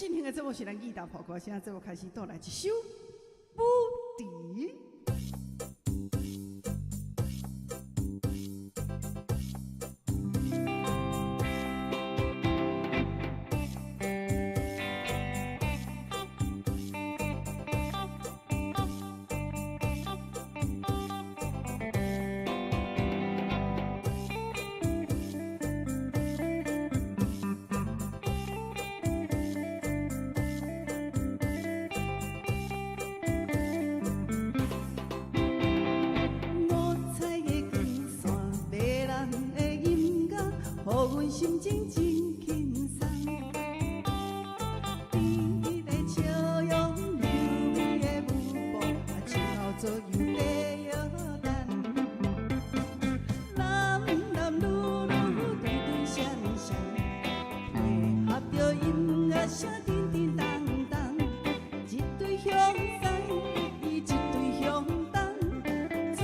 进行的节目是咱义大破歌声节目开始，倒来一首《不敌》。心情真轻松，甜蜜的笑容，柔美的舞步，前后左右地摇动。男男女女对对相相，配合着音乐声叮叮当当，一对兄弟，一对兄弟，出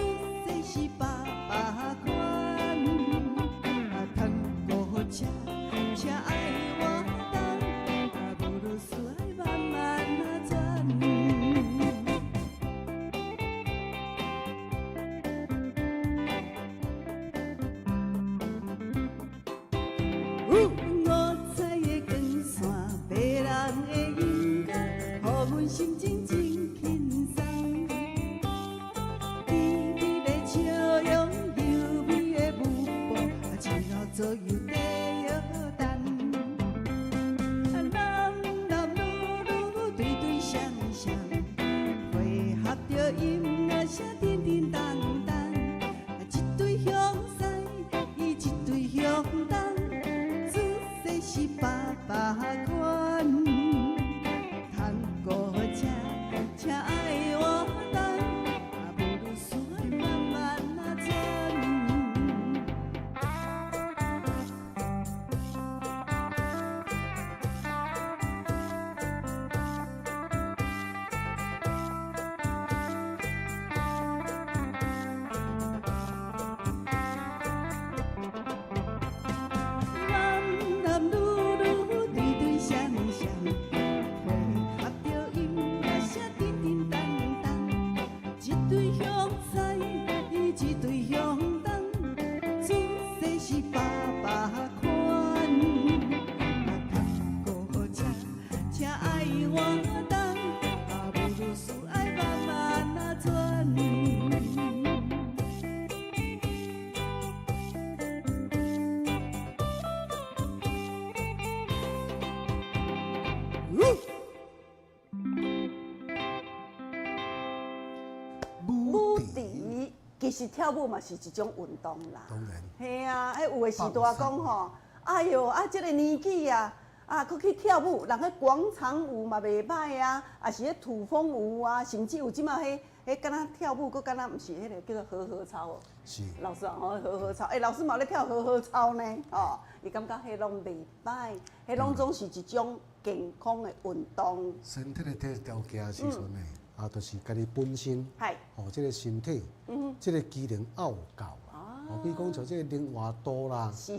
世是爸爸款。且爱我等，不如思爱慢慢转。五彩的光线，迷人的音乐，予阮心情真轻松。甜蜜的笑容，柔美的舞步，前后左右地摇动。音乐声叮叮当当，一对兄弟，一对兄弟，出世是爸爸款。通过车，请爱我等，不如思爱慢慢转。其实跳舞嘛是一种运动啦，当然，嘿啊，迄有的时代讲吼，哎哟啊，这个年纪啊，佫去跳舞，人迄广场舞嘛袂歹啊，啊是迄土风舞啊，甚至有即马迄敢若跳舞，佫敢若毋是迄个叫做和合操哦。是。老师啊，和合操，老师嘛咧跳和合操呢，哦，伊感觉迄拢袂歹，迄拢总是一种健康的运动。身体的体条件的时阵呢，就是家己本身，这个身体，这个机能要有够啦。比如讲像这个灵活度啦，是。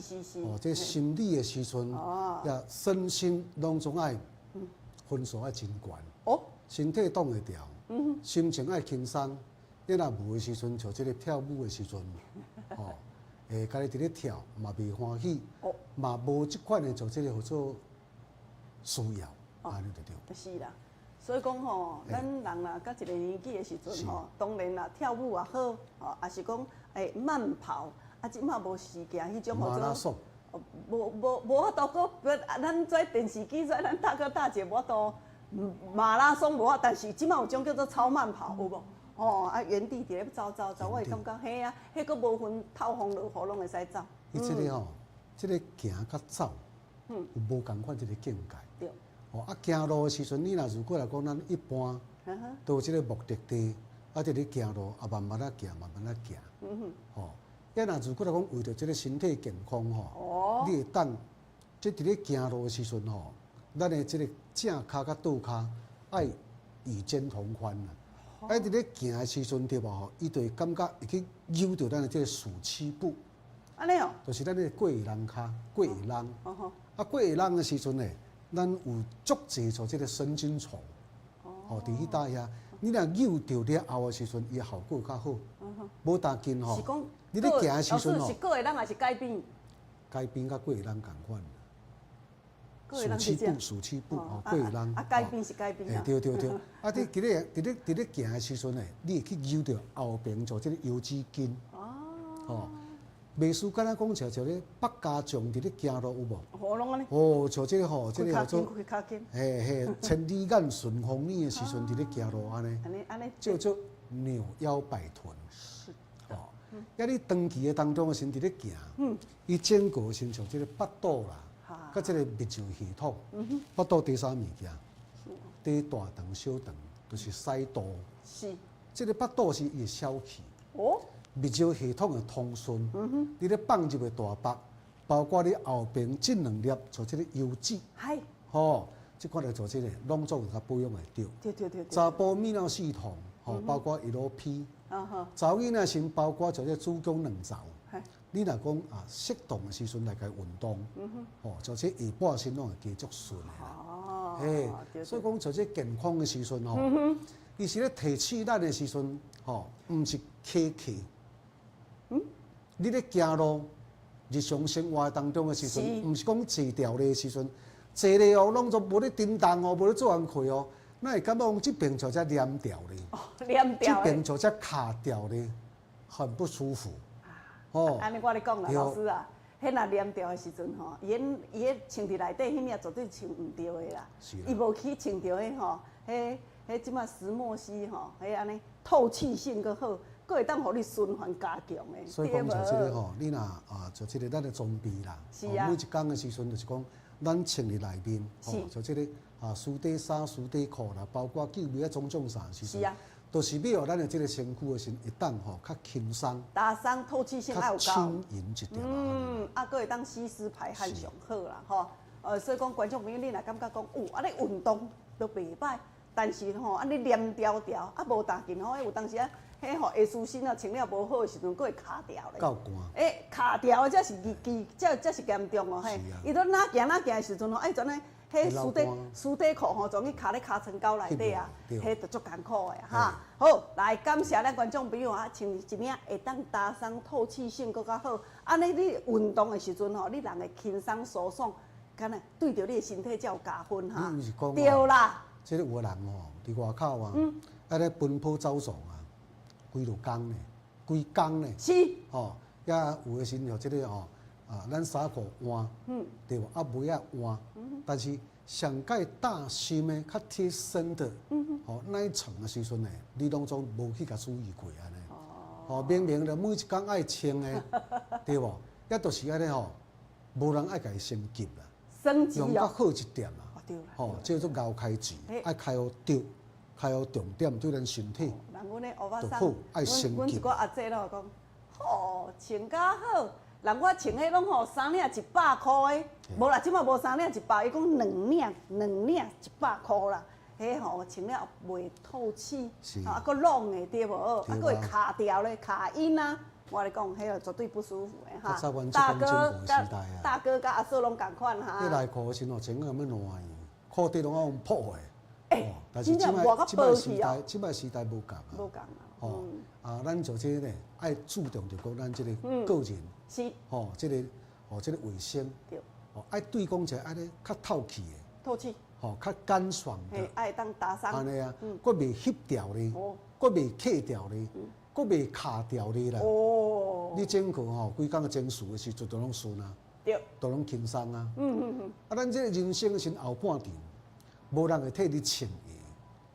这心理的时阵，也身心拢总爱分数爱真悬。身体挡会调，心情爱轻松。你若无的时阵，像这个跳舞的时阵，家己伫咧跳嘛袂欢喜，嘛无即款的像这个叫做需要，安尼就对。是啦。所以讲吼，咱人啦，到一个年纪的时阵吼，当然啦，跳舞也好，也是讲慢跑，即马无时间迄种马拉松，无法度个，咱在电视机在咱大哥大姐无法度马拉松无法，但是即马有种叫做超慢跑，有无？原地伫咧走，我会感觉嘿啊，迄个无分透风落雨拢会使走。伊这个吼，这个行甲走，有无共款一个境界。对。行路的时阵，你若如果来讲，咱一般都有这个目的地，伫咧行路，慢慢啊行，慢慢啊行。若如果来讲，为着这个身体健康你会当即伫咧行路的时阵咱的这个正骹甲倒骹爱与肩同宽啦。伫咧行的时阵对无伊就会感觉会去扭着咱的这个四肢部。安尼哦。就是咱的过人骹，过人。过人的时阵呢。咱有足济像即个神经丛，吼，伫迄搭遐，你若扭着了后的时阵，伊效果较好。无当紧吼，是讲你咧行的时阵老师是过会人还是改变？改变甲过会人共款。过会人是这样。暑期步吼，过会人。改变是改变啊。对。啊，你伫咧行的时阵呢，你会去扭着后边做即个腰子筋。哦。袂输敢若讲像咧北家将伫咧行路有无？哦，拢安尼。哦，像即个吼，即个叫做做，千里眼顺风耳的时阵伫咧行路安尼。安尼。叫做扭腰摆臀。是。哦。呀，你长期的当中的时伫咧行，伊整个亲像即个腹肚啦，甲即个泌尿系统。腹肚第啥物件？第大肠、小肠，就是屎肚。是。即个腹肚是伊的消气。哦。泌尿系统的通顺，你咧放入的大腹，包括你后边这两粒做即个腰子，吼，即款来做即个，拢总有较保养会着。对。查甫泌尿系统，吼，包括伊罗皮，查某囡仔先包括做即子宫卵巢。你若讲啊，适当的时阵来甲运动，吼，做即下半身拢会继续顺的啦。嘿，所以讲做即健康的时阵吼，伊是咧提气力的时阵，吼，毋是客气。你咧行路，日常生活当中的时阵，毋是讲坐条的时阵，坐咧哦，拢就无咧叮当哦，无咧做工课哦，那会感觉讲即边就只黏掉咧，这边就只卡掉咧，很不舒服。哦，安尼我咧讲啦，老师啊，迄若黏掉的时阵吼，伊迄穿伫内底迄领绝对穿毋着的啦，伊无去穿着迄吼，迄即马石墨烯吼，迄安尼透气性阁好。佫会当互你循环加强的，所以讲像即个吼，你若啊，就即个咱的装备啦，每一工的时阵就是讲，咱穿伫内面，吼，就即个啊，输底衫、输底裤啦，包括救命啊种种啥时阵，都是要互咱的即个身躯的时会当吼较轻松，打伤透气性要有较轻盈一点。佫会当吸湿排汗上好啦，吼。所以讲观众朋友，你若感觉讲，安尼运动都袂歹，但是吼，安尼黏条条，无当紧吼，有当时啊。迄吼会舒心啊，穿了无好的时阵，佫会卡掉咧。够寒。卡掉的才是才是严重哦，嘿。伊都哪行的时阵吼，全呢，迄输底裤吼，总去卡咧尻川沟内底啊，迄就足艰苦的哈。好，来感谢咱观众朋友啊，穿一领会当打伤透气性佫较好。安尼你运动的时阵吼，你人会轻松舒爽，敢若对着你的身体才有加分哈。对啦。即个有的人吼，伫外口啊，啊咧奔波走动啊。规路工呢，规工呢，是，吼，也有的时像即个吼，啊，咱衫裤换，对无？啊，尾啊换，但是上盖大心的、较贴身的，吼，那一层的时阵呢，你拢总无去甲注意过安尼，吼，明明就每一工爱穿的，对无？也都是安尼吼，无人爱甲伊升级啦，用较好一点啦，吼，叫做熬开钱，爱开好对。开好重点对咱身体，就好爱升级。阮一个阿姐咯讲，吼穿甲好，人我穿迄拢吼3领100块的，无啦，即马无3领100，伊讲2领100块啦。迄吼穿了袂透气，啊，佫拢的对无？啊，佫会卡掉咧，卡音啊。我咧讲，迄个绝对不舒服的哈。大哥甲阿嫂拢共款哈。你内裤时吼穿个要烂去，裤底拢要用破的。但是即摆时代无共啊，无共啊，吼啊，咱做这个爱注重着讲咱这个个人，是，吼，这个卫生，对，吼爱对讲者爱咧较透气的，透气，吼较干爽的，爱当打伤，安尼啊，佫袂翕掉咧，佫袂刻掉咧，佫袂卡掉咧啦，哦，你整个吼规工整数的时阵都拢顺啊，对，都拢轻松啊，啊，咱这个人生是后半场。无人会替你穿鞋，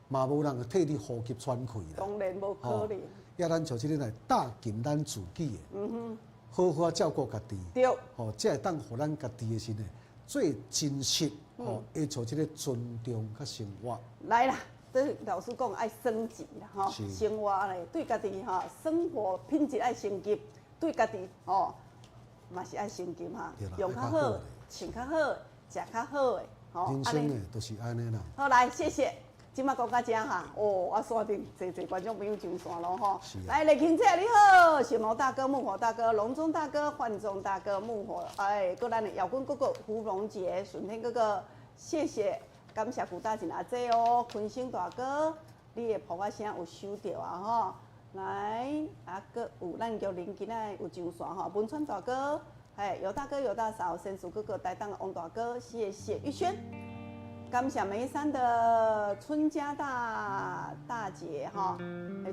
嘛无人会替你呼吸喘气啦。当然无可能。也咱像即个来打紧咱自己的，好好照顾家己。对。吼，才会当互咱家己的心呢最真实，吼，会做即个尊重甲生活。来啦，这老师讲爱升级啦，吼，生活咧对家己哈，生活品质爱升级，对家己吼嘛是爱升级哈，用较好，穿较好，食较好的。人生呢，都是安尼啦。好，来，谢谢。今麦讲到这哈，我锁定侪观众朋友上线咯吼。来，雷霆姐你好，小毛大哥、木火大哥、隆中大哥、焕中大哥、木火，搁咱的姚军哥哥、胡荣杰、顺天哥哥、谢谢，感谢古大姐阿姐哦，坤生大哥，你的噗仔声有收到啊吼。来，搁有咱玉林今仔有上线吼，文川大哥，尤大哥、尤大嫂、神叔哥哥、台东的王大哥，谢谢玉轩。感谢眉山的春家大姐哈，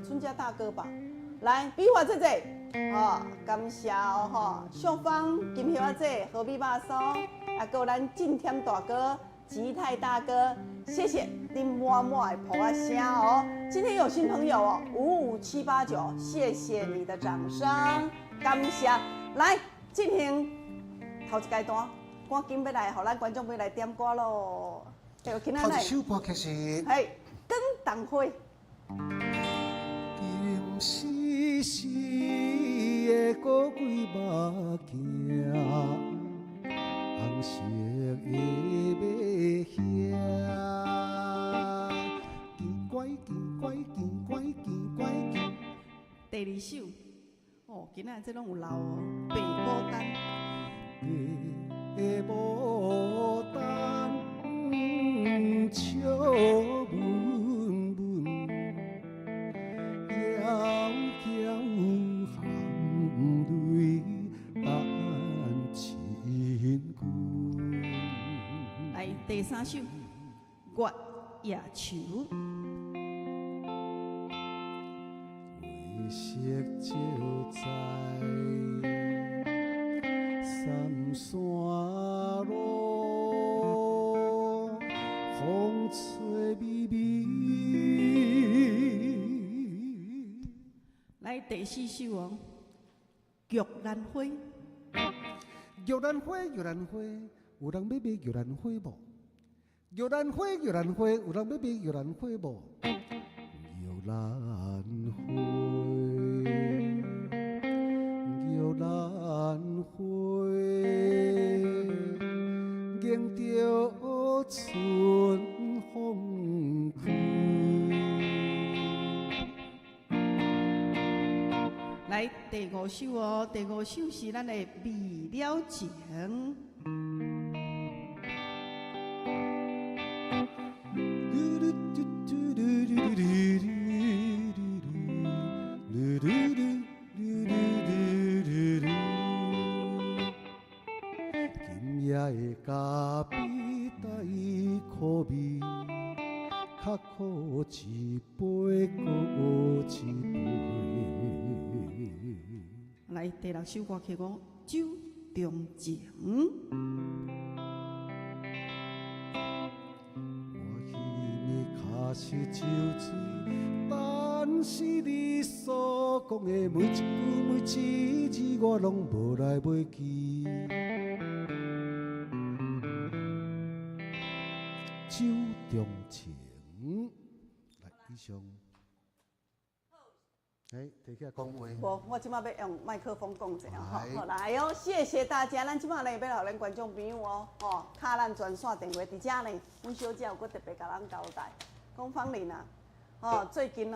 春家大哥吧，来比划这感谢哦哈，秀芳、金香姐、何必巴松，有咱敬天大哥、吉泰大哥，谢谢您满满的捧声哦。今天有新朋友哦，55789，谢谢你的掌声，感谢。来进行头一阶段，赶紧要来，互咱观众要来点歌咯。头一首歌开始。嘿，更当会。金丝丝的古鬼目镜，红色的马兄，见怪见怪见怪见怪见。第二首，哦，今仔这拢有留哦，白牡丹。白牡丹。笑文文，遥遥含泪伴亲君。来第三首，月夜愁。月色照在三山路。风吹微微。来第四首哦，玉兰花。玉兰花，玉兰花，有人要买玉兰花无？玉兰花，玉兰花，有人要买玉兰花无？玉兰花，玉兰花，迎着春风开。来第五首哦，第五首是咱的未了情。今夜的咖啡带苦味，较苦一杯，搁一杯。来第六首歌曲讲酒中情。我希望脚是酒醉，但是你所讲的每一句每一字，我拢无来袂记。酒中情，来以上。哎，提起来讲话。无，我即马要用麦克风讲一下吼。好来哦，谢谢大家。咱即马呢要互咱观众朋友哦，卡咱专线电话伫遮呢。阮小姐有搁特别甲咱交代，讲芳玲啊，最近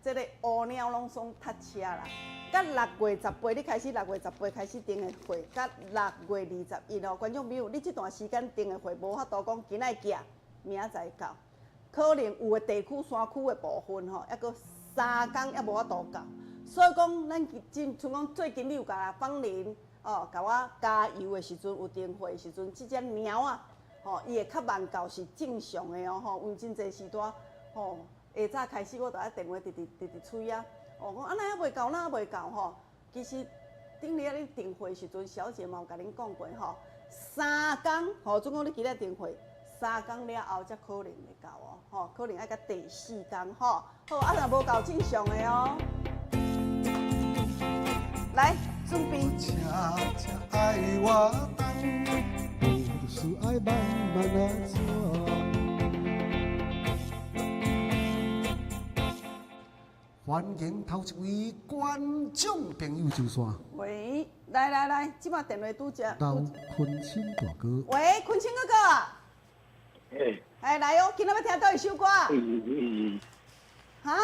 这个乌鸟拢总塞车啦。甲6月18，你开始6月18开始订的会，甲6月21观众朋友，你这段时间订的会无法度讲今仔寄，明仔载到，可能有的地区山区的部分抑搁3天也无法度到，所以讲咱像讲最近你有甲芳玲甲我加油的时阵，有订货的时阵，即只鸟啊，伊会较慢到是正常的哦，有真侪时段下早开始我就爱电话直催啊，讲哪还袂到，哪还袂到其实顶日你订货的时阵，小姐嘛有甲恁讲过3天总共你今日订货。3天了后才可能会到哦，可能爱到第4天好，若无到正常的哦。来，准备。车车爱我等，就是爱慢慢啊走。欢迎头一位观众朋友上线。喂，来，即马电话拄只。老坤清大哥。喂，坤清哥哥。来哦，今仔要听倒一首歌。哈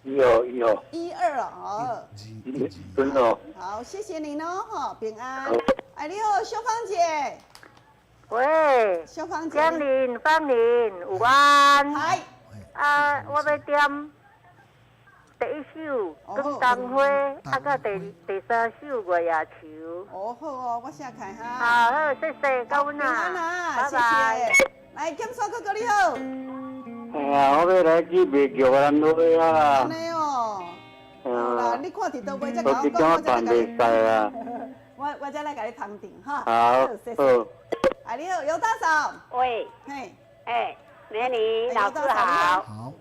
？1、2。1、2哦。真的。好，谢谢您哦，平安。哎，你好，秀芳姐。喂，小芳姐，江林、芳林，有安。嗨，啊，我要点第一首《广东花》，啊，甲第三首《月夜愁》。哦好哦，我写开哈。好，好，谢谢，高温平安啊，啊，谢拜拜。谢。来，检刷哥哥你好。哎呀，我要来去卖玉兰花啊安！尼哦。好啦，你看伫倒位，再甲我讲，我是讲我再办来甲你。袂使啊。我再来甲你通电哈。好，谢谢。好。哎，你好，尤大嫂。喂，嘿。哎，美女老师好，好，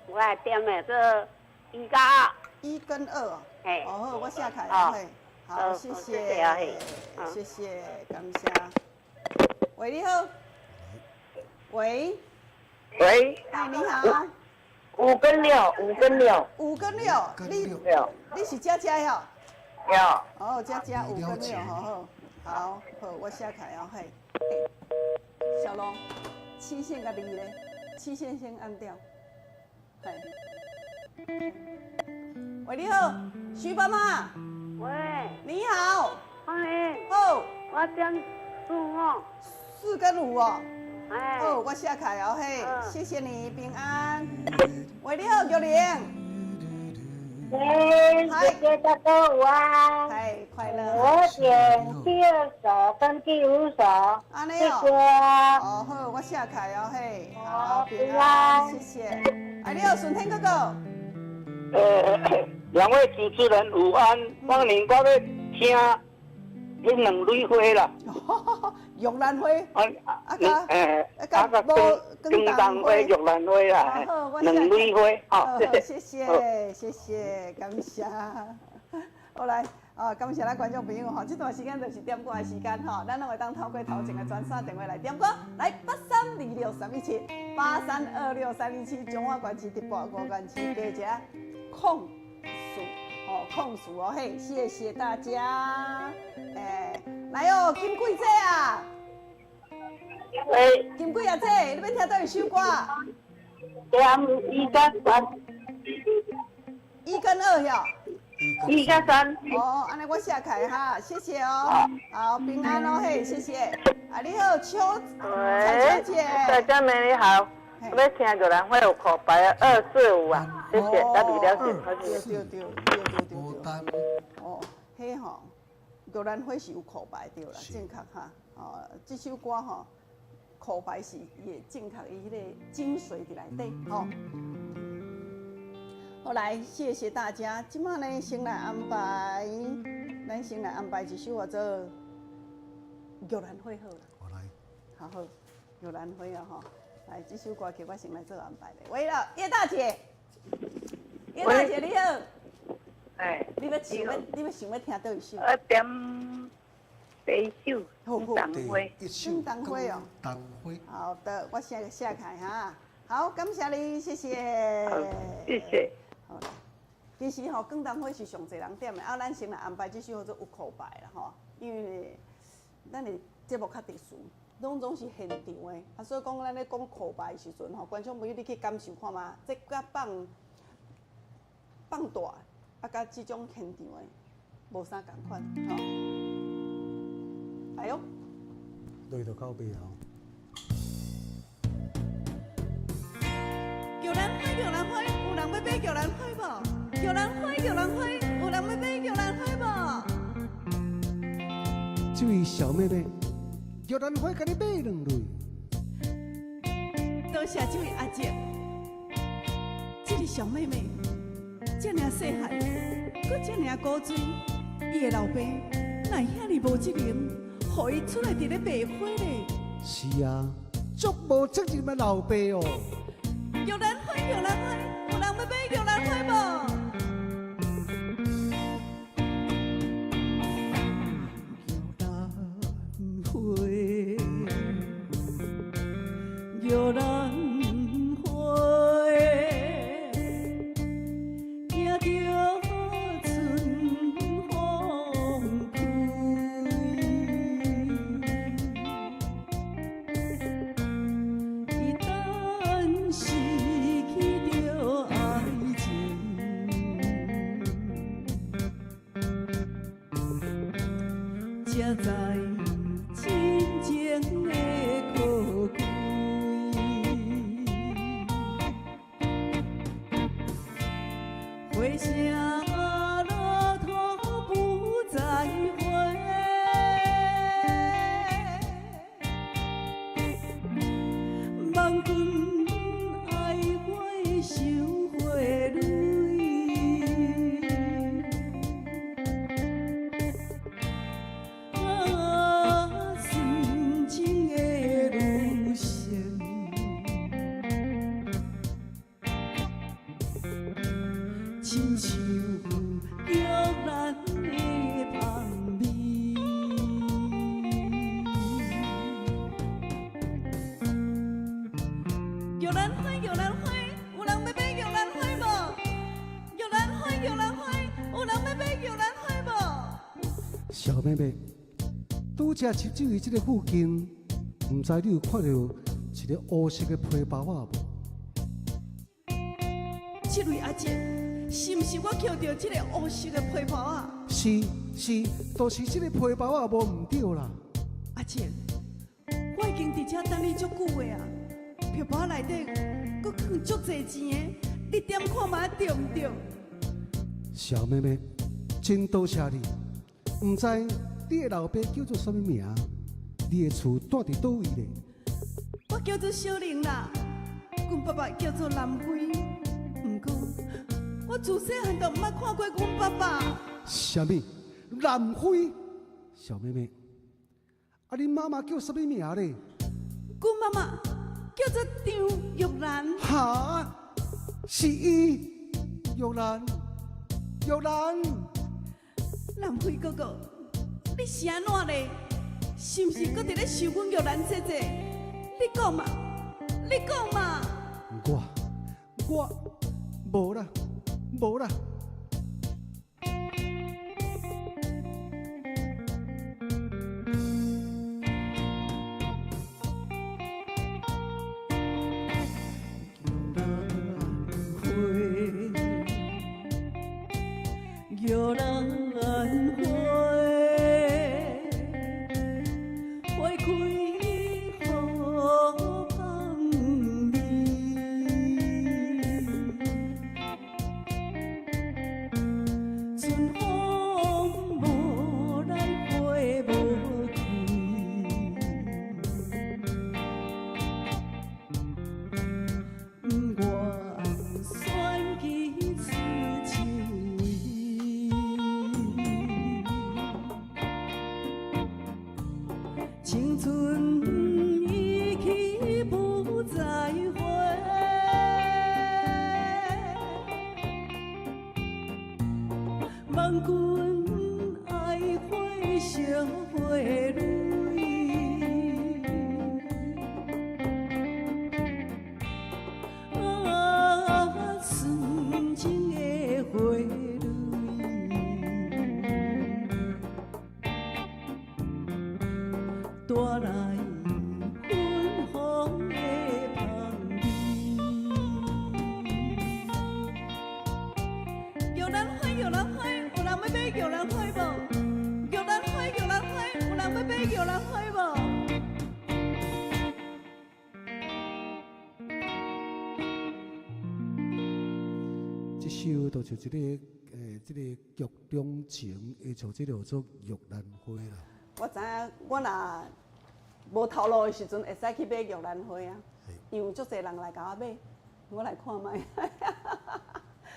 我来点的这1加2。 1跟2哦。嘿哦好，我写开哦了嘿。好，谢谢谢谢啊嘿，谢谢，感谢。喂，你好。喂。喂，哎，你好。 5跟6，5跟6， 5跟6，你是佳佳哟？有。哦，佳佳5跟6，好，我写开哦嘿。小龙，7线甲2咧，7线先按掉。嘿。喂，你好，徐爸妈。喂，你好。芳林，好我点4哦。 ，4跟5哦。哎，好，我写开哦嘿，嗯谢谢你，平安。喂，你好，玉玲。喂，姐姐大家午安。嗨，快乐。我点第2首跟第5首，谢安尼哦。谢。哦，好，我写开哦嘿，好，平安，谢谢。哎，你好，顺天哥哥。两位主持人午安，芳龄我要听迄两蕊花啦。玉兰花。啊个更当花、玉兰花啦，两蕊花。好，谢谢，感谢。好来，感谢咱观众朋友吼，这段时间就是点歌的时间吼，咱拢会当透过头前的专线电话来点歌，来8326-317 8326-317，中华关市直播5关市加加控诉控诉哦嘿，谢谢大家。来哦，金贵姐啊，喂，金贵啊姐，你要听倒一首歌点1加3， ？1跟2哟。 1加3。哦，安尼我写开哈，谢谢哦，好平安哦嘿，谢谢。啊，你好，彩秋姐。大家美女好，我要听玉兰花有口白啊245啊，谢谢，大家了解，好谢。对。哦，迄吼，玉兰花是有口白对啦，正确哈。哦，这首歌吼，口白是也正确伊迄个精髓伫内底吼。好来，谢谢大家。今晚呢，先来安排，咱先来安排一首叫做《玉兰花》好了。我来。好，玉兰花啊吼，来这首歌曲我先来做安排的。喂了，叶大姐，叶大姐你好。哎，你要想要听倒一首？我点第1首好《当花》。一首更当花哦。当花。好的，我写开哈。好，感谢你，谢谢。谢谢。好，其实吼，广东话是上侪人点的，咱先来安排这首叫做有口白啦吼，因为咱的节目较特殊，总是现场的，所以讲咱咧讲口白的时阵吼，观众朋友你去感受看嘛，这甲放大，甲这种现场的无啥共款吼。哎呦，累到到尾哦。玉兰花，有人要买玉兰花无？玉兰花，有人要买玉兰花无？这位小妹妹，玉兰花，甲你买2蕊。多谢这位阿姐，这个小妹妹，这么细汉，搁这么古锥，伊的老爸哪遐尼无责任，互伊出来伫咧卖花咧？是啊，足无责任的老爸哦。玉兰花，有人要买玉兰花无？玉兰花，迎着春风开，一旦失去着爱情，才知真情的。小妹妹，拄则佚佗于这个附近，唔知你有看到一个黑色的皮包啊无？这位阿姐，是毋是我捡到这个黑色的皮包啊？是，都是这个皮包啊无唔对啦。阿姐，我已经伫遮等你足久的啊，皮包内底搁放足侪钱的，你点看嘛对唔对？小妹妹，真多谢你。唔知你的老爸叫做什么名？你的厝住伫倒位咧？我叫做小玲啦，阮爸爸叫做南辉。不过我自细汉都毋捌看过阮爸爸。什么？南辉？小妹妹，啊，你妈妈叫什么名咧？阮妈妈叫做张玉兰。哈？是伊？玉兰？南辉哥哥，你是安怎咧？是毋是搁伫咧想阮玉兰姐姐？你讲嘛？我无啦。玉兰花，花开好香味，春风无来花无开，我选去出情味。青春已去不再回，望君爱花烧花蕊，啊，纯情的花蕊。带来芬芳的香味。玉兰花，有人要买玉兰花无？玉兰花，有人要买玉兰花无？这首就是这个这个剧中情，会像这个做玉兰花啦。我知影，我若无头路的时阵，会使去买玉兰花啊，因为足侪人来甲我买，我来看卖。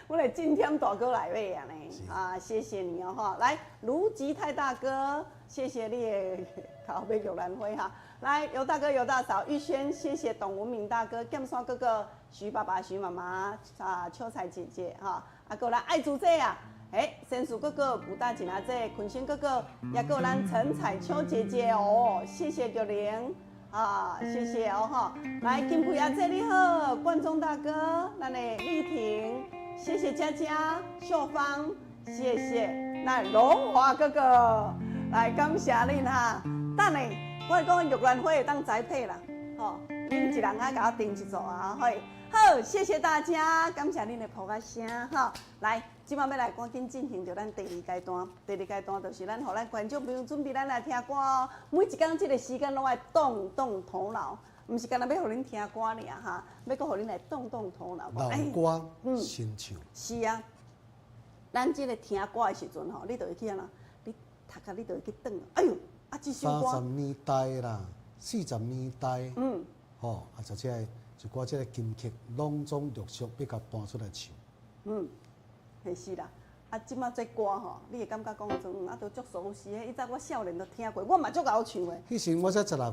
我来今天大哥来买啊呢，啊，谢谢你哦哈，来卢吉泰大哥，谢谢你的甲我买玉兰花哈，来尤大哥、尤大嫂、玉轩，谢谢董文明大哥、剑山哥哥、徐爸爸、徐妈妈啊、秋彩姐姐哈，啊，过来爱主姐啊。仙树哥哥、武大锦阿姐、坤轩哥哥，也有咱陈彩秋姐姐哦，谢谢玉玲啊，谢谢哦哈。来，金培阿姐你好，冠中大哥，咱的丽婷，谢谢佳佳、秀芳，谢谢。来，龙华哥哥，来感谢恁哈。等下，我讲玉兰花会当栽培啦，吼，恁一人爱甲我订一组啊，嘿。好，谢谢大家，感谢恁的捧啊声哈。来，即摆要来赶紧进行到咱第二阶段。第二阶段就是咱互咱观众朋友准备咱来听歌哦。每一工这个时间拢爱动动头脑，毋是干那要互恁听歌尔哈，要搁互恁来动动头脑。老歌新唱。是啊，咱这个听歌的时阵吼，你就会去安那，你读甲你就会去转。哎呦，啊，这首歌。30年代啦，40年代。吼，啊，就这一寡这个金曲拢总陆续要甲搬出来唱。是啦。啊，即马这歌吼，你会感觉讲说，啊，都足熟悉的。以前我少年都听过，我嘛足够唱的。迄时我才16岁尔。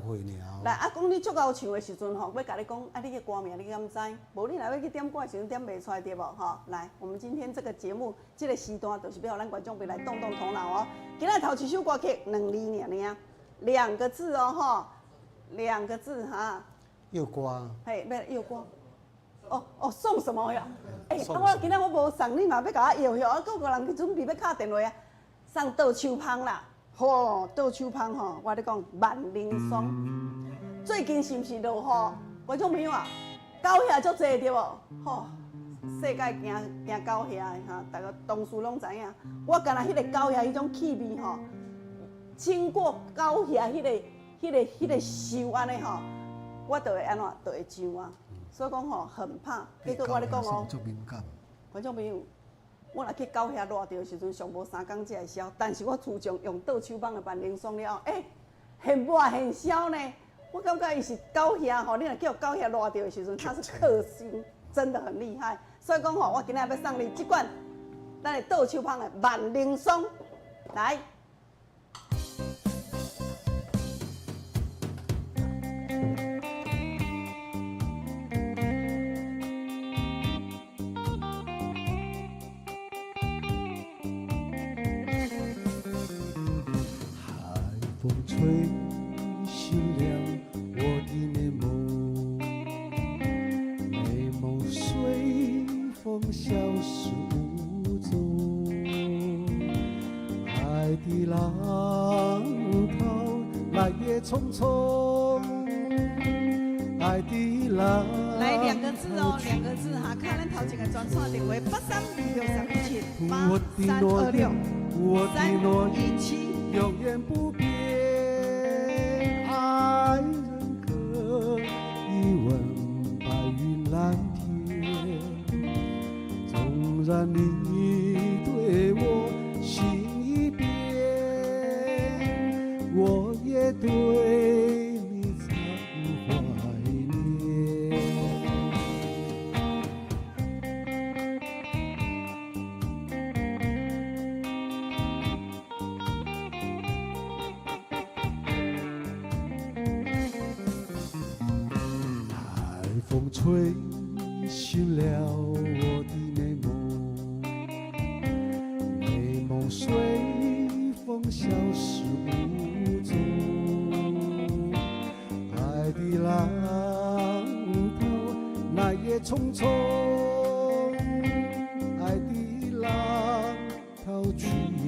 来，啊，讲你足够唱的时阵吼，要甲你讲，啊，你的歌名你敢知？无你若要去点歌的时阵点袂出来对无？吼，来，我们今天这个节目，这个时段就是要让咱观众朋友来动动头脑哦。今日头一首歌曲2字尔，2个字哦，吼，2个字哈。又歌。嘿，要又歌。哦，送什么呀？我今仔我无送你嘛，要甲我摇摇，啊，个人去准备要敲电话啊，送倒手芳啦。倒手芳吼，我咧讲万灵霜。最近是毋是落雨？观众朋友啊，狗遐足济对无？吼，世界行狗遐的哈，大家同事拢知影。我干那迄个狗遐迄种气味吼，经过狗遐迄个嗅安尼吼，我就会安怎，就会上啊。所以讲吼，很怕。结果我咧讲哦，观众朋友。我若去狗遐热着时阵，上无3工才会消。但是我自从用倒手芳的万灵霜了后，很热很消呢。我感觉伊是狗遐吼，你若叫狗遐热着的时阵，它是克星，真的很厉害。所以讲吼，我今仔要送你这款咱的倒手芳的万灵霜，来。风吹醒了我的美梦，美梦随风消失无踪。爱的浪涛来也匆匆，爱的浪。来2个字哦，2个字哈，看咱头前的专线电话8326378326，317永远不变，爱人可以问白云蓝天，纵然你对我心已变，我也对你常怀念。风吹醒了我的美梦，美梦随风消失无踪。爱的浪涛来也匆匆，爱的浪涛去也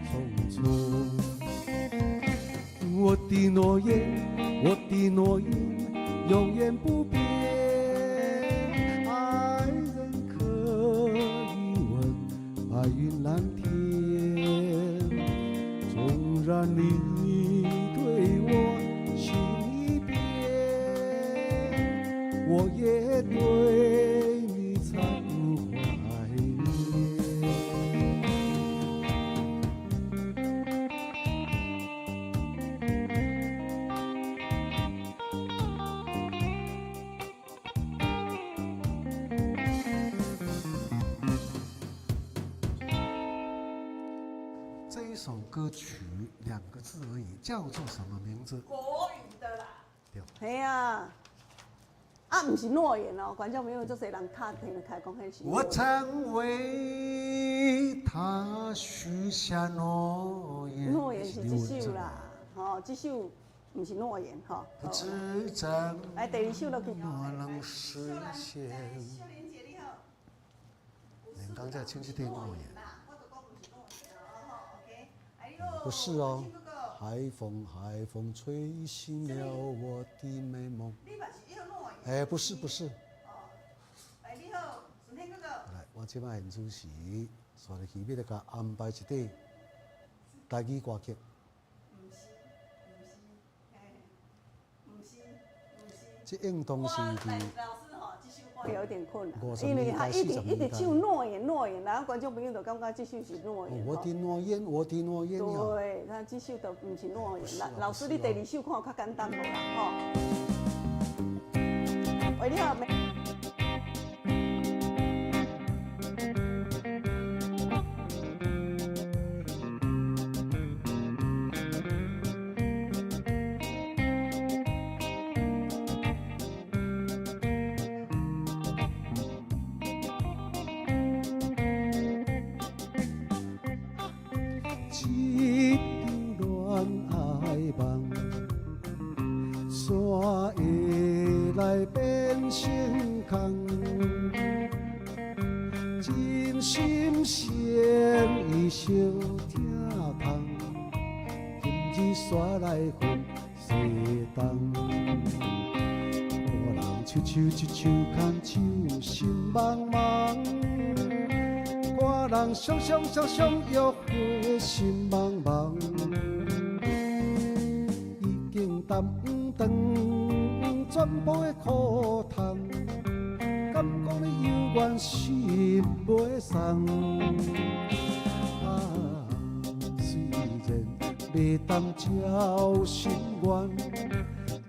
匆匆。我的诺言，我的诺言永远不变。白云蓝天，纵然你对我心已变，我也对你常怀念。这一首歌曲2个字而已，叫做什么名字？国语的啦。对。系啊，不是诺言哦，观众朋友，足侪人卡听开讲迄是。我曾为他许下诺言。诺言是这首啦，吼，这首不是诺言吼。只争来第2首落去。我能实现。你刚才请去听诺言。不是哦，海风吹醒了我的美梦。不是。来，你好，顺天哥哥。来，我即摆现主持，所以去要来甲安排一底台语歌曲。不是。这应当是伫。有点困难，因为他一直唱诺言，然后观众朋友就感觉这首是诺言。我的诺言。对，他这首就不是诺言。老师，你第2首看有较简单无啦？吼。喂，你好。来变成空，真心诚意相听痛，日山来分西东。看人手手一手牵手心茫茫，看人双双双双约会心茫茫。已经担当全部的苦痛，敢讲你有缘心袂送。虽然未当照心愿，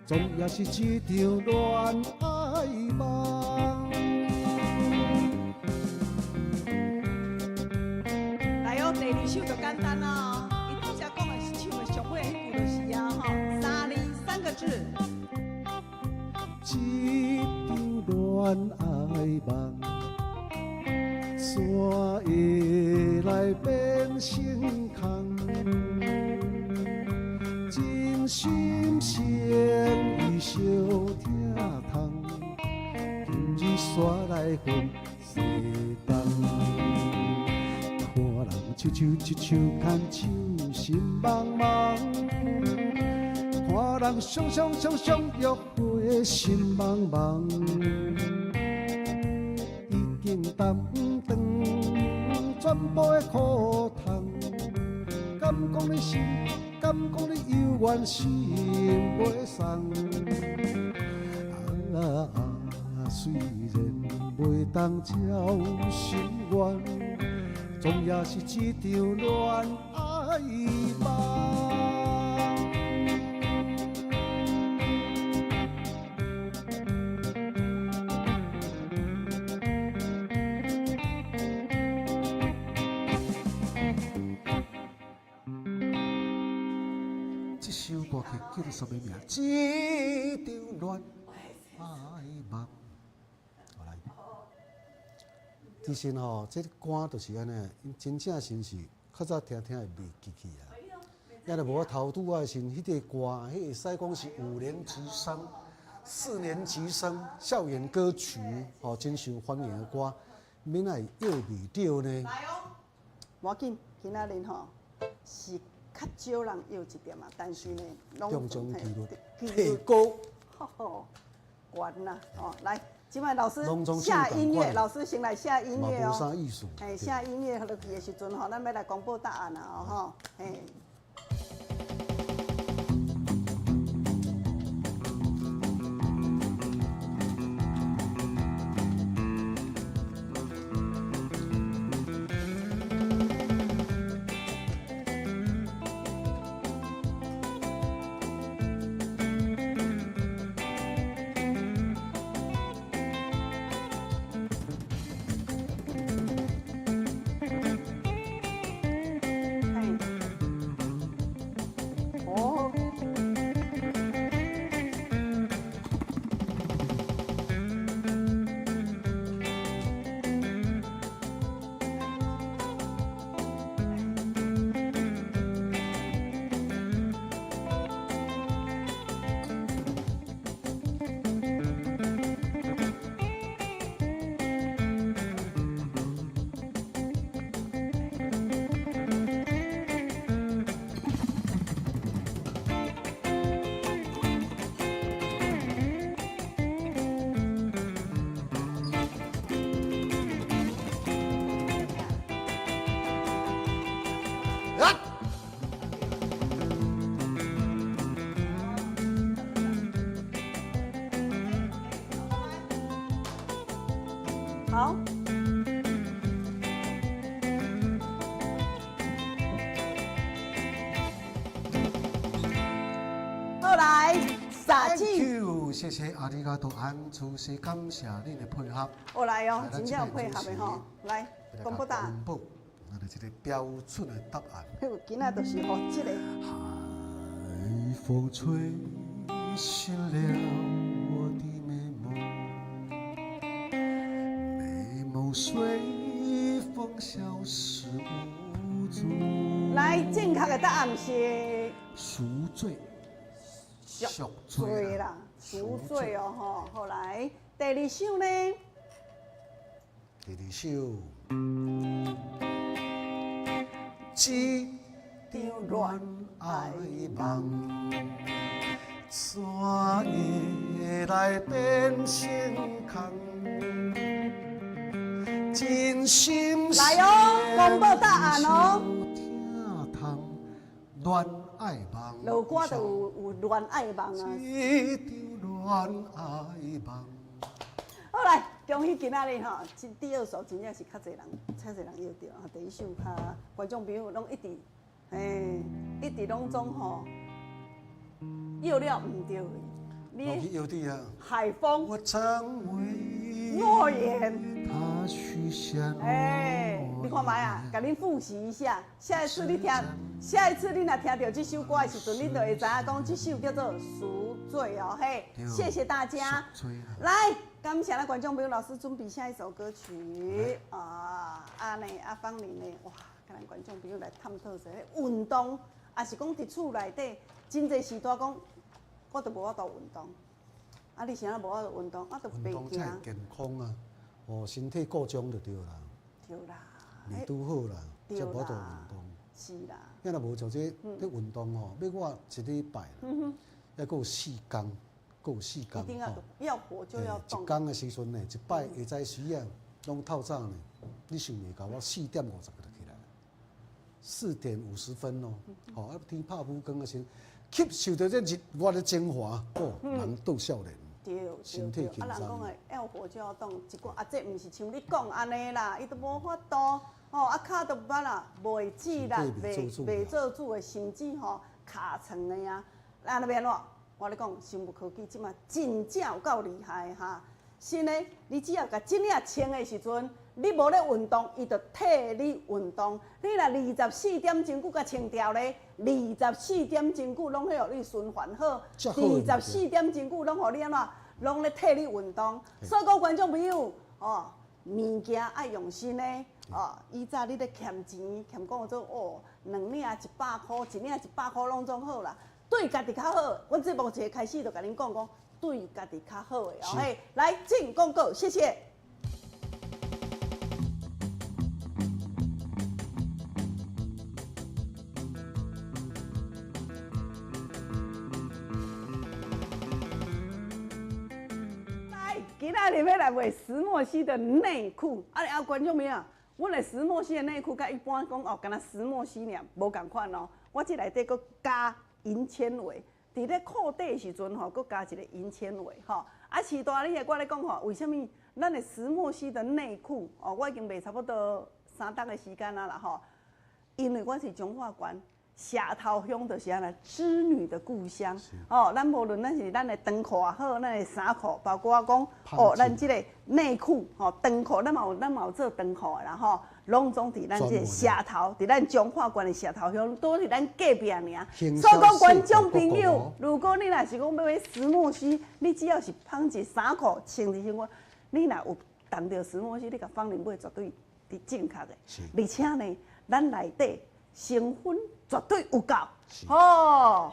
总也是一场恋爱梦。来哦，第二首就简单啦，伊拄则讲的是唱的上尾迄句就是啊吼，3字3个字。一场恋爱梦，怎会来变成空？真心诚意小疼痛，今日山来分西东。看人手手一手牵手心茫茫，看人双双双双约会心茫茫。已经担当全部的苦痛，敢讲你心，敢讲你有缘心袂送。虽然袂当照心愿，总也是一场恋爱梦。这首歌曲叫做什么名？一场恋爱梦。好来，其实吼，这歌就是安尼，真正是较早听听会袂记起啊。要是无我头拄啊，是迄个歌，迄会使讲是5年级生、4年级生校园歌曲，吼，真受欢迎的歌，免会摇未着呢。来哦，无要紧，今仔日吼是较少人摇一点啊，但是呢，中奖几率提提高。吼，悬啦！哦，来，今晚老师隆重下音乐，感老师先来下音乐嘛无啥哦。意思。哎，下音乐落去的时阵吼，咱要来公布答案啦哦吼，哎。好，后来撒进，谢谢阿里嘎多安主席，感谢您的配合。后来哦，真正有配合的吼，来公布答案。公布，咱的这个标准的答案。今仔就是予这个。海风吹醒了我的美梦，美梦随风消失无踪。来，正确的答案是赎罪，赎罪啦，赎罪哦吼。后来第二首呢？第二首，一张恋爱梦。怎会来变成空？真心来哦，公布答案哦。听痛恋爱梦，老歌就有恋爱梦啊。一场恋爱梦。好来，恭喜今仔日吼，第二首真正是较侪人摇着啊。第一首较观众朋友拢一直，一直拢总吼摇了唔对。你摇滴啊！海风，我曾为诺言。他许下你看卖啊，甲恁复习一下。下一次你若听到这首歌的时阵，你就会知影讲这首叫做《赎罪》哦嘿。谢谢大家。来，感谢咱观众朋友，老师准备下一首歌曲啊。芳玲呢？哇，甲咱观众朋友来探讨一下运动，也是讲伫厝内底真侪时代讲，我都无法度运动。啊，你啥无法度运动？我都白运动才会健康啊，身体固张就对啦。对啦。你拄好啦，才无度运动。是啦。因若无像这运动吼，要我一礼拜啦，还佫有4天，佫有4天。一定要活就要动。一天的时阵呢，一摆下早时啊，拢透早呢，你想袂到我4点50就起来，4点50分哦，啊天拍舞光的时，吸收到这日月的精华，人到少年。身体轻松。人讲的要活就要动，一个这毋是像你讲安尼啦，伊都无法度，骹都捌啦，袂止啦，袂做主的，甚至尻川的呀，安尼变怎？我咧讲，生物科技即马真正有够厉害哈！是呢，你只要甲真领穿的时阵，你无咧运动，伊就替你运动。你若24点钟久甲穿掉咧，24点钟久拢迄互你循环好，24点钟久拢互你安怎，拢咧替你运动。所以讲，观众朋友物件爱用心呢。以早你咧欠钱，欠讲做2领100块，1领100块拢总好啦。对家己较好，阮节目一开始就甲恁讲，对家己较好的哦嘿。来进广告，谢谢。来，今仔日要来卖石墨烯的内裤，观众朋友，阮的石墨烯的内裤，甲一般讲干那石墨烯尔，无共款哦。我这内底佫加银纤维，伫咧裤底时阵佫加一个银纤维市大你我咧讲为什么咱的石墨烯的内裤我已经卖差不多3档的时间啦因为阮是中华县社头乡，就是安尼织女的故乡咱无论咱是咱的长裤也好，咱的衫裤，包括讲咱即个内裤长裤，咱嘛有做长裤的啦拢总伫咱这个社头，伫咱中华县的社头乡，都伫咱隔壁尔。所以讲，观众朋友，如果你若是讲要买石墨烯，你只要是捧一衫裤穿伫身躯，你若有谈到石墨烯，你甲芳玲买绝对是正确的。而且呢，咱内底成分绝对有够。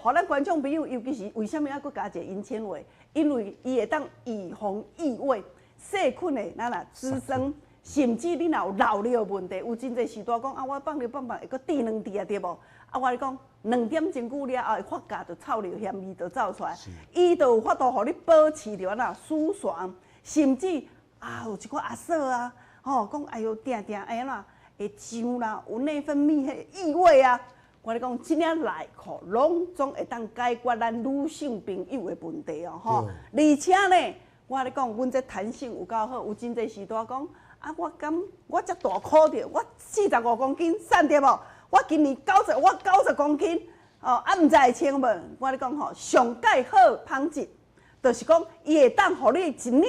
互咱观众朋友，尤其是为什么要搁加一个银纤维？因为伊会当预防异味、细菌的咱若滋生。甚至你若有老了问题，有真侪时代讲我放尿会搁滴2滴对无？我咧讲2点钟久了后，发芽就臭尿嫌味就走出来，伊就有法度互你保持着舒爽，甚至有一寡阿嫂啊，讲哎哟定哎怎会痒啦，有内分泌迄异味啊。我咧讲，即领内裤拢总会当解决咱女性朋友的问题而且呢，我咧讲，阮这弹性有够好，有真侪时代讲。我遮大箍着，我45公斤，瘦着无？我今年90公斤，毋知会穿无？我咧讲上介好纺织，就是讲伊会当互你一领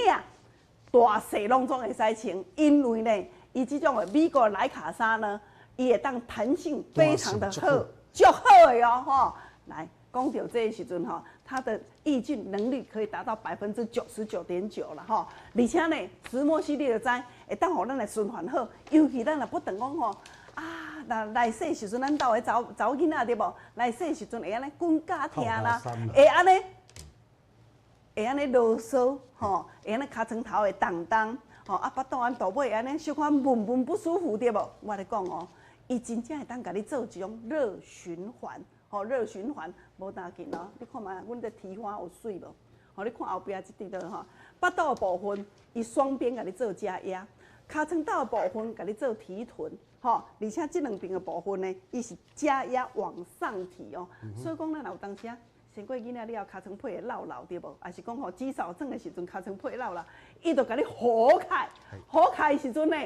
大细拢总会使穿，因为呢，伊即种的美国莱卡衫呢，伊会当弹性非常的好，足好的哦来。讲到这个时阵它的抑菌能力可以达到99.9%了而且呢，石墨烯你就知会当互咱的循环好，尤其咱若不等讲若来洗时阵，咱兜的查某囡仔对无？来洗时阵会安尼滚甲疼啦，会安尼啰嗦会安尼尻川头会动巴肚安肚尾安尼小可闷不舒服对无？我咧讲伊真正会当甲你做一种热循环，热循环无要紧哦。你看嘛，阮这蹄花有水无？你看后壁这块吼，巴肚的部分伊双边甲你做加压，尻川道的部分甲你做提臀，而且这两边的部分呢，伊是加压往上提哦。所以讲咱有当时啊，生过囡仔了后，尻川皮会落对无？还是讲肌少症的时阵，尻川皮落，伊就甲你好开，好开的时阵呢。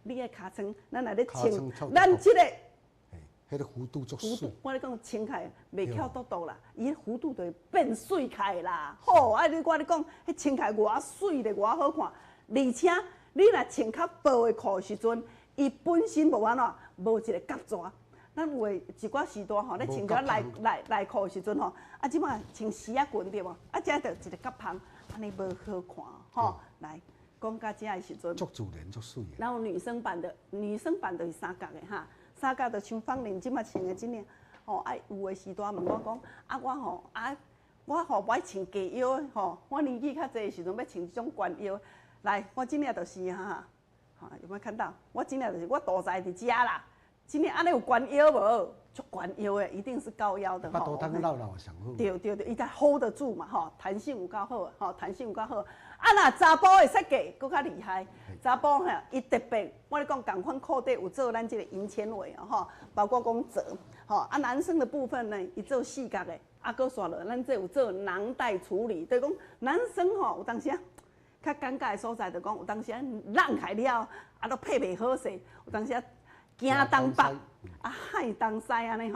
你的尻川，咱来咧清，咱这个，迄个弧度足水。我咧讲清开，袂翘嘟嘟啦，伊个弧度就会变水开啦。好，我咧讲，迄清开偌水咧，偌好看。而且你若穿较薄的裤时阵，伊本身无安怎，无一个夹抓。咱有诶一寡时段吼，咧穿个内裤时阵吼，即摆穿丝啊裙对无？遮就一个夹旁，安尼无好看吼。来。讲到这的时阵，足自然足水。然后女生版就是三角的哈，三角就像芳玲即马穿的真领，有的时段问我讲，我不爱穿低腰的我年纪较济的时阵要穿这种悬腰。来，我真领就是有没有看到？我真领就是我肚脐伫遮啦，真领安尼有悬腰无？足悬腰的，一定是高腰的巴肚汤绕上好。对，伊才 hold 得住嘛弹性有够好，弹性有够好。若查甫的设计搁较厉害，查甫伊特别，我咧讲同款裤底有做咱这个银纤维包括讲折男生的部分呢，伊做四角的，搁刷落咱这有做囊袋处理，就是讲男生有当时较尴尬的所在，就讲有当时让开了，都配袂好势，有当时惊东北害东西安尼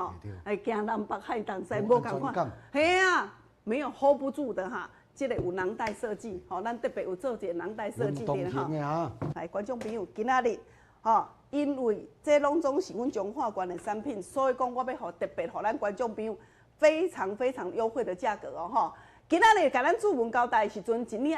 惊东北害东西，无共款，嘿啊，没有 hold 不住的哈。这个有囊袋设计，咱特别有做一个囊袋设计的哈。来，观众朋友，今仔日因为这拢总是阮中华馆的产品，所以讲我要特别互咱观众朋友非常非常优惠的价格哦今仔日甲咱注文交代的时阵，一领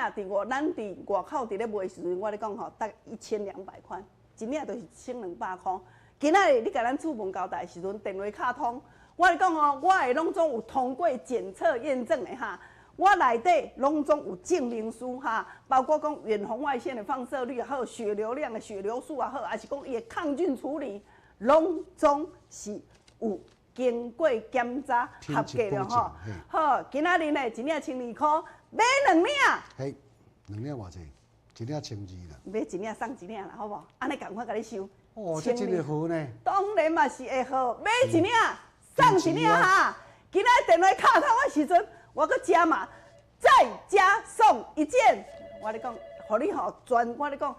咱伫外口伫咧卖的时阵，我咧讲大概1200块，一领就是1200块。今仔日你甲咱注文交代的时阵，电话卡通，我咧讲我的拢总有通过检测验证的哈。我内底拢总有证明书包括讲远红外线的放射率也好，血流量的血流数也好，还是讲伊的抗菌处理，拢总是有经过检查合格了好，今仔日呢，一领1200块，买2领。嘿，2领偌济？一领1200啦。买一领送一领啦，好无？安尼赶快甲你收。这真会好呢。当然嘛是会好，买一领送一领哈。今仔电话卡通的时阵。我搁加码，再加送1件。我咧讲，互你我咧讲，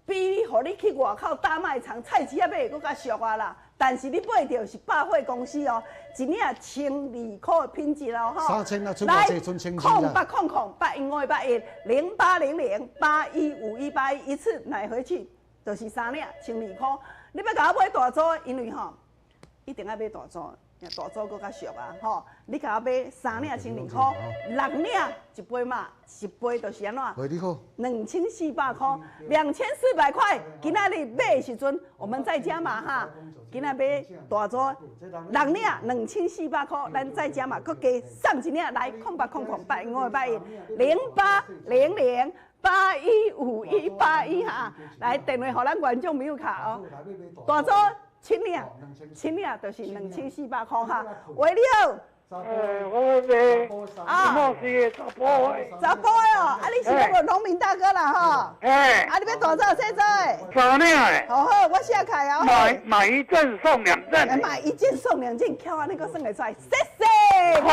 比互你去外口大卖场菜市仔买搁较俗啊啦。但是你买到是百货公司哦，一领1200块的品质哦3000啦，出偌济存1000啦。0800815181，0800815181，一次买回去就是3领1200块。你要甲我买大组，因为一定要买大组。大组搁较俗啊，你甲我买3领1200块，6领一杯嘛，一杯就是安怎？2400块，2400块。今仔日买的时阵，我们再加码哈。今仔买大组6领2400块，咱再加码，搁加送1领来0800815181哈。来电话，互咱观众朋友卡哦。大组。7领就是2400块哈。喂，你好。我是莫是查甫的。查甫的哦，你是那个农民大哥啦哈。你要大早细早的。3领的。好，我写开啊。买1赠送2赠。买1件送2件，巧安尼个算会出来，谢谢。好。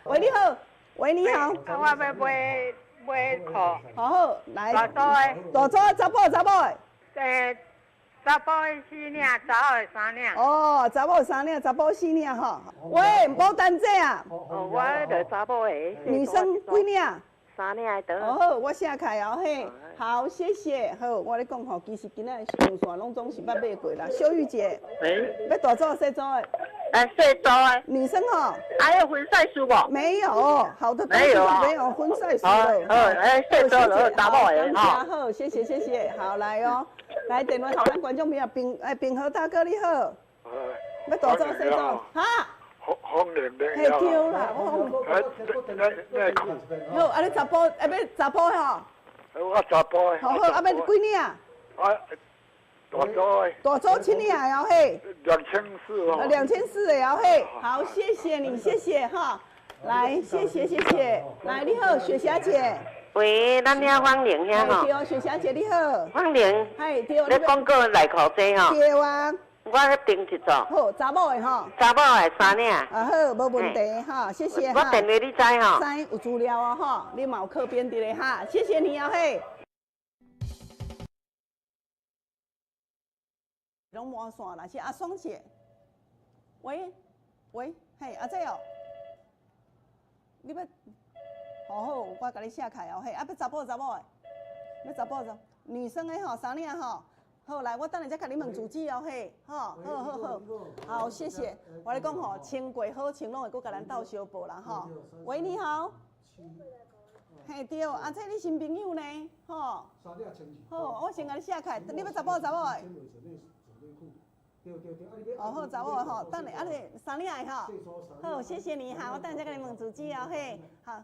喂，你好。喂，你好。我要买裤。好，来。大组的。大组查甫的。查甫的4领，查某的3领。查某3领，查甫4领哈。喂，无单这啊。我就查甫的。女生几领？3领的得。好，我写开哦嘿。好，谢谢。好，我咧讲其实今仔上线拢总是捌买过啦。秀玉姐。要大组细组的？细组的。女生还有分赛数不？没有，好的没有分赛数的。细组的查某的好，谢谢。好，来哦。来电话，咱观众朋友，平和大哥你好，要大组细组哈？红脸的。嘿，对啦，好，你查甫，要查甫吼？我查甫的。好，要几领？大组的。大组请你来哦嘿。2400哦。2400的哦嘿。好，谢谢你，谢谢哈。来，谢谢谢谢。来，你好，雪霞姐。喂，咱遐芳玲遐吼。对哦，雪霞姐你好。芳玲。嘿，对。你广告内裤这吼。对啊。我迄订一组。好，查某的吼。查某的3领。啊好，无问题哈，谢谢哈。我电话你知吼。知有资料哦吼，你嘛有靠边伫咧哈，谢谢你哦嘿。拢满线啦，是阿双姐。喂，嘿，阿姐哦，你要，好，我甲你写开哦，嘿，啊要查甫的，要查甫的，女生的吼，3领吼。好，来，我等下再甲你问主旨哦，嘿，好，好，谢谢。我咧讲吼，穿过好穿拢会搁甲咱斗相报啦，吼。喂，你好。嘿，对，阿姐你新朋友呢？吼。好，我先甲你写开，你要查甫的？哦，好，查某的吼，等下啊你3领的吼。好，谢谢你哈，我等下再甲你问主旨哦，嘿，好。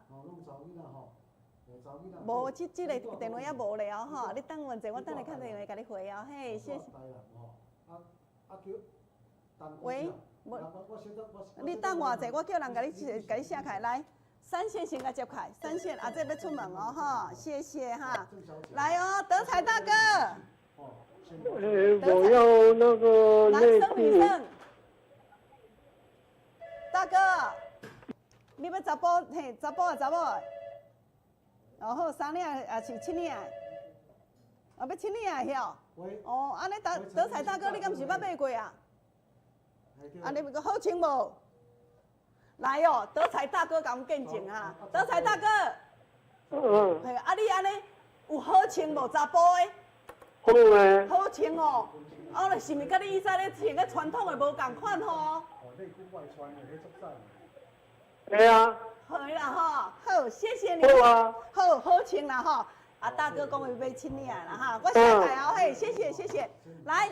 无，这个电话也无咧哦吼，你等阮者，我等下看电话甲你回哦，嘿，谢谢。喂，你等我者，我叫人甲你写开来，3线先甲接开，3线啊，这要出门哦哈，谢谢哈，来哦，德才大哥。我要那个内裤。男生女生？大哥，你要查甫嘿，查甫啊查某的。哦好，3领也是7领，啊要7领的晓。哦，安尼德才大哥，你敢毋是捌买过啊？安尼个好穿无？来哦，德才大哥甲阮见证啊！德才大哥，嘿，啊你安尼有好穿无？查甫的？好诶。好穿哦，啊咧是毋是甲你以前咧穿个传统的无共款吼？内裤外穿的，迄足晒。对啊。好啦吼，好，谢谢你。好啊。好穿啦吼。啊，大哥讲要买7领啦哈，我下台哦，嘿，谢谢，来。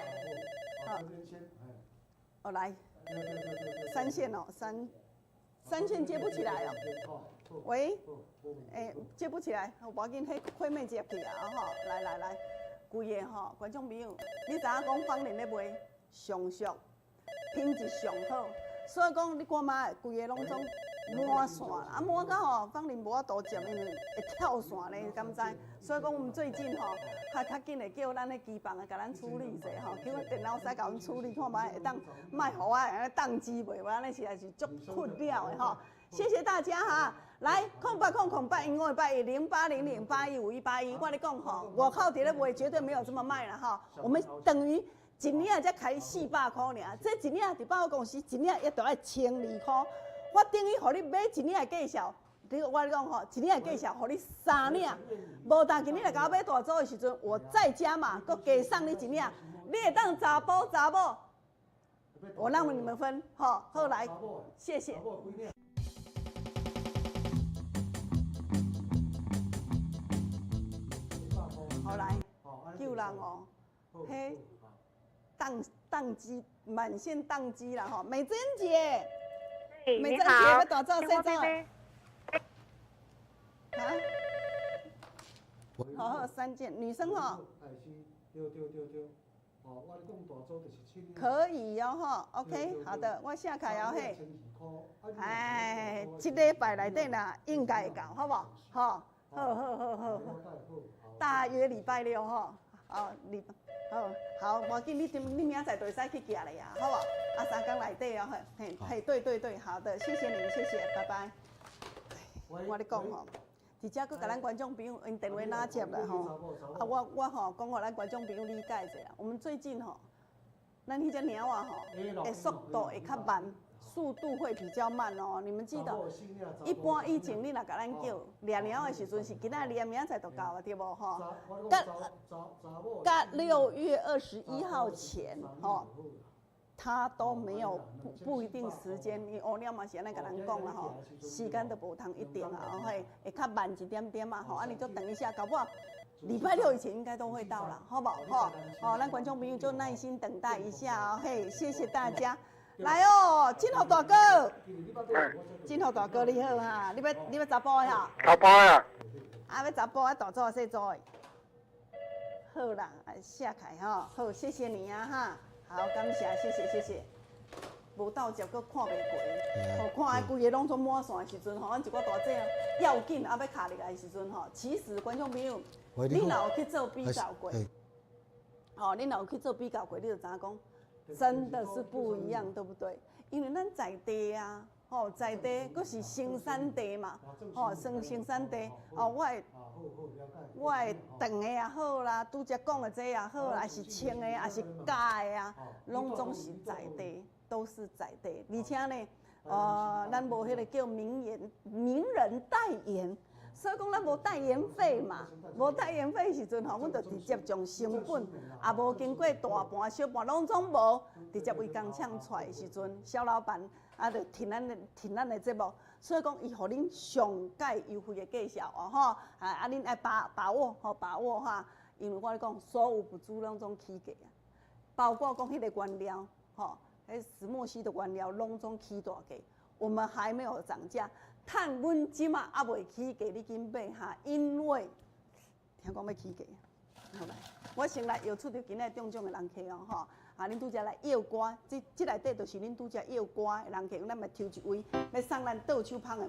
好，来。3线哦，3线接不起来哦。喂，接不起来，无要紧，迄快妹接去啊吼，来，规个吼，观众朋友，你知影讲芳玲咧卖上俗，品质上好，所以讲你看嘛，规个拢总满线啦，啊满到吼，芳玲无法度接，因为会跳线咧，敢知？所以讲我们最近吼，较紧的叫咱的机房的甲咱处理者吼，叫咱电脑师甲阮处理，看卖会当，卖互我安尼宕机袂，安尼实在是足困扰的吼。谢谢大家哈，来0800因为08000810815181，我咧讲吼，外口伫咧卖绝对没有这么卖了哈，我们等于一领才开400块尔，这一领伫百货公司一领也都要1200块，我等于互你买一领的价钱。我讲吼，一领的价钱，互你3领，无当今你来甲我买大组的时阵，我再加码，搁加送你一领，你会当查甫，我让你们分，好，后来，谢谢。好来，救人哦，嘿，宕机，满线宕机了哈，美珍姐，美珍姐要大组细组。啊，好3件，女生哈。对，哦，我咧讲大组就是7领。可以哦哈 ，OK， 好的，我下开哦嘿。哎，一礼拜内底啦，应该会到，好不好？好，大约礼拜6哈，好好，无要紧，你明仔载就会使去寄咧呀，好不好？啊，3天内底哦嘿，对，好的，谢谢你，谢谢，拜拜。我咧讲吼。直接搁甲咱观众朋友因电话拿接啦吼，啊我吼讲互咱观众朋友理解一下，我们最近吼，咱迄只鸟啊吼，速度会较慢，速度会比较慢哦。你们记得，一般以前你若甲咱叫掠鸟的时阵是今仔掠，明仔载就到啊，对无吼？甲6月21号前吼。他都没有不一定时间，你乌鸟嘛是安尼甲咱讲啦吼，时间都无通一定啊，会较慢一点点嘛吼，啊你就等一下，搞不好礼拜6以前应该都会到了，好不好？好，咱观众朋友就耐心等待一下哦，嘿，谢谢大家，来哦，金豪大哥，金豪大哥你好哈，你要查甫的哈？查甫呀？啊要查甫啊大组细组的？好啦，下开哈，好，谢谢你啊哈，好，感谢，谢谢。无到接佫看袂过，看规个拢总满线的时阵吼，咱一寡大姐要紧要卡入来的时阵吼，其实观众朋友，你若有去做比较过，吼，你若有去做比较过，你就知影讲，真的是不一样，对不对？因为咱在地啊，吼，在地佫是生产地嘛，吼，生产地，哦，我的长的也好啦，拄则讲的这也好啦，是青的，也是假的啊，拢总是在地。都是在地，而且呢，咱无迄个叫名人代言，所以讲咱无代言费嘛，无代言费时阵吼，阮就直接将成本，也无经过大盘小盘，拢总无，直接为工厂出来时阵，小老板就听咱的节目，所以讲伊互恁上介优惠的价销哦吼，恁爱把握哈，因为我咧讲，所有补助拢总起价啊，包括讲迄个原料吼。石墨烯的原料拢总起大价，我们还没有涨价，碳阮即马还未起价，你紧买哈，因为听讲要起价。好来，我先来摇出着今仔中奖的人客哦吼，恁拄则来摇歌，这内底就是恁拄则摇歌的人客，咱来抽一位，要送咱倒手香的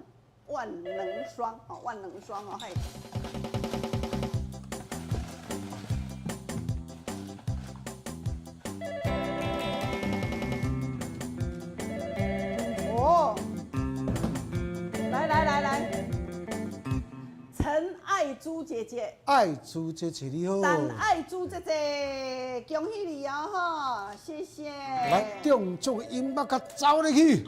万能霜哦，万能霜哦嘿。来，陈爱珠姐姐，爱珠姐姐你好，陈爱珠姐姐，恭喜你哦哈，谢谢。来，中奖的音乐甲走入去。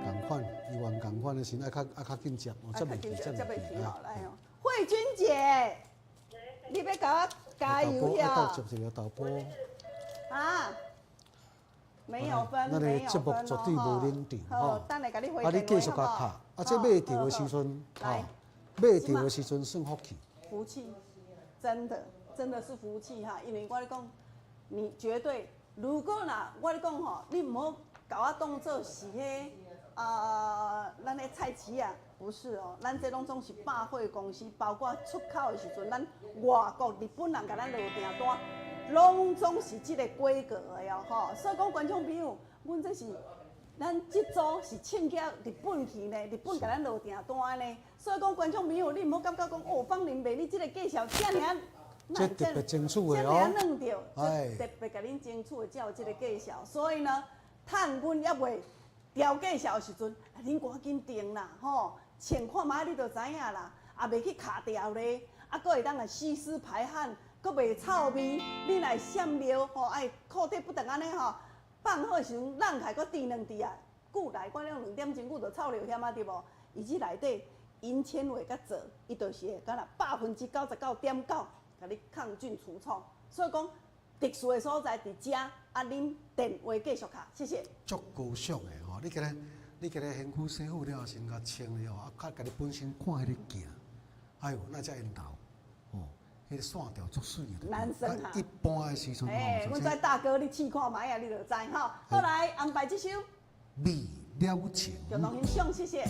共款，以往共款的时爱较紧接，我这袂记，这袂记好来哦，慧君姐，你要甲我加油呀！接一个导播。啊，没有分，咱的节目绝对无冷场吼。等下甲你回你继续甲拍，这买到的时阵，买到的时阵算福气。福气，真的是福气哈！因为我咧讲，你绝对，如果啦，我咧讲吼，你唔好甲我当做是迄咱的菜市啊，不是哦，咱这拢总是百货公司，包括出口的时阵，咱外国日本人甲咱落订单。拢总是这个规格的哦，吼，所以讲观众朋友，阮这是咱这组是请假日本去呢，日本甲咱落订单呢，所以讲观众朋友，你唔好感觉讲哦，方林妹你这个介绍遮尔，这特别清楚的哦，遮尔弄着，特别甲恁清楚的才有这个介绍，所以呢，趁阮还未调介绍的时阵，恁赶紧订啦，吼，穿看卖你就知影啦，也袂去卡掉咧，佫会当来吸湿排汗。佫袂臭味，你来闪料吼，哎，裤底不等安尼吼，放好时阵冷开佫滴两滴啊，久来我两点钟久就臭了险啊，对无？伊这内底银纤维甲做，伊就是会敢若99.9%，甲你抗菌除臭。所以讲，特殊的所在伫遮，恁电话继续卡，谢谢。足高尚的吼，你今日身躯洗好了，先甲清了后，甲你本身看迄个镜，哎呦，那才缘投哦。迄个线条足水的，男生哈。一般的时阵，阮知大哥你试看卖啊，你就知吼。好来安排这首《未了情》。共同欣赏，谢谢。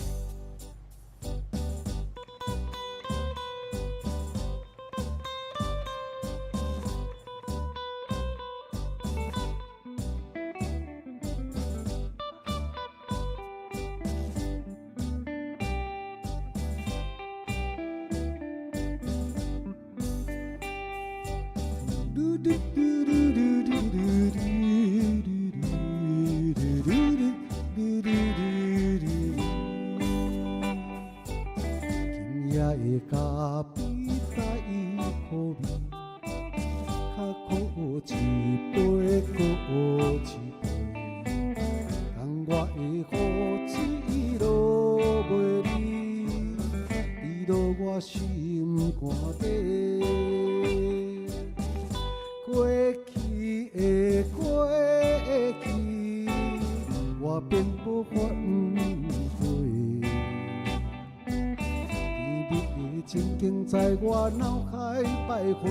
在我脑海徘徊，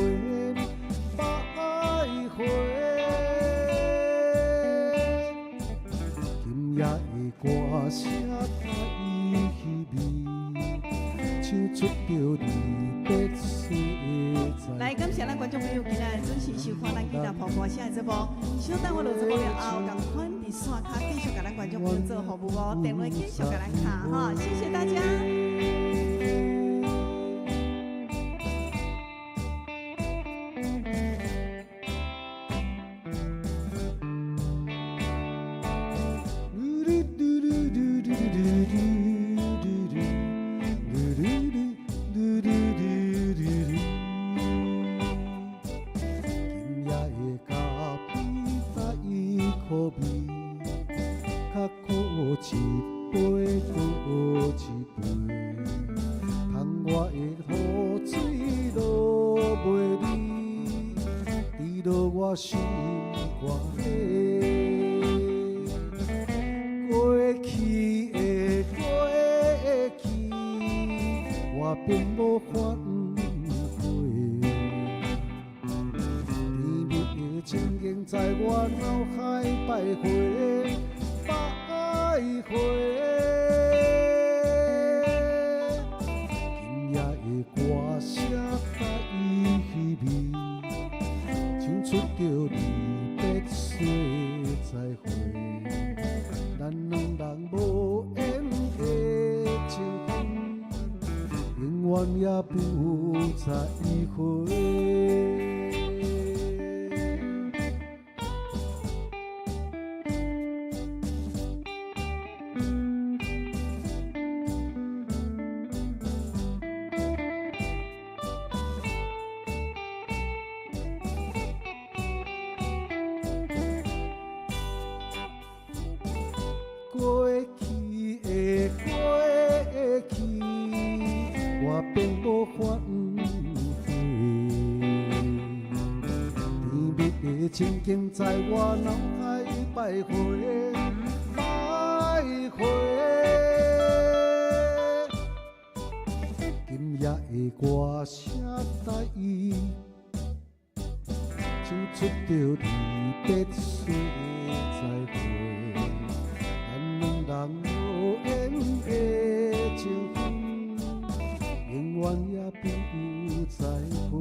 今夜的歌声太唱出着离别岁来，感谢咱观众朋友今日准时收看咱今日播歌声的节目。稍等我录节目了后，共款伫线卡继续甲咱观众朋友做服务哦，电话继续甲咱卡哈，谢谢大家。心肝底，过去的过去，我并无反悔。甜蜜的情景在我脑海徘徊，徘徊。今夜的歌声在味。唱出着离别说再会，咱两人无缘的情分，永远也不再会。过去的过去，我并无反悔。甜蜜的情景在我脑海徘徊，徘徊。今夜的歌声在意，唱出着离别说再会。人无缘的情分，永远也不再会。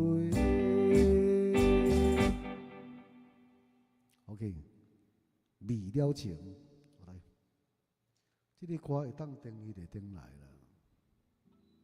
OK， 未了情，来，这个歌会当定伊就定来了。